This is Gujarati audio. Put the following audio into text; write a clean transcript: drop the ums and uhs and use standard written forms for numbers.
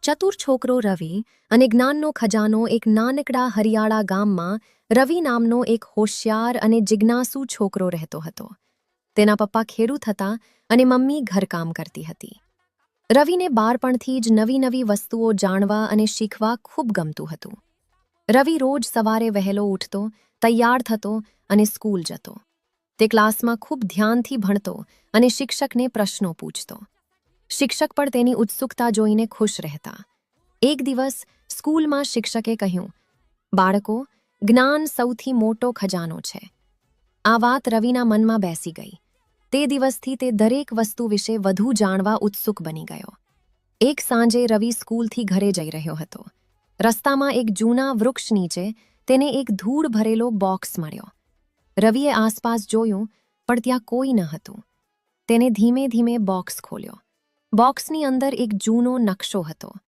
ચતુર છોકરો રવિ અને જ્ઞાનનો ખજાનો એક નાનકડા હરિયાળા ગામમાં રવિ નામનો એક હોશિયાર અને જિજ્ઞાસુ છોકરો રહેતો હતો. તેના પપ્પા ખેડૂત હતા અને મમ્મી ઘરકામ કરતી હતી. રવિને બાળપણથી જ નવી નવી વસ્તુઓ જાણવા અને શીખવા ખૂબ ગમતું હતું. રવિ રોજ સવારે વહેલો ઉઠતો, તૈયાર થતો અને સ્કૂલ જતો. તે ક્લાસમાં ખૂબ ધ્યાનથી ભણતો અને શિક્ષકને પ્રશ્નો પૂછતો. શિક્ષક પણ તેની ઉત્સુકતા જોઈને ખુશ રહેતા. એક દિવસ સ્કૂલમાં શિક્ષકે કહ્યું, બાળકો, જ્ઞાન સૌથી મોટો ખજાનો છે. આ વાત રવિના મનમાં બેસી ગઈ. તે દિવસથી તે દરેક વસ્તુ વિશે વધુ જાણવા ઉત્સુક બની ગયો. એક સાંજે રવિ સ્કૂલથી ઘરે જઈ રહ્યો હતો. રસ્તામાં એક જૂના વૃક્ષ નીચે તેને એક ધૂળ ભરેલો બોક્સ મળ્યો. રવિએ આસપાસ જોયું, પણ ત્યાં કોઈ ન હતું. તેને ધીમે ધીમે બોક્સ ખોલ્યો. બોક્સની અંદર એક જૂનો નકશો હતો.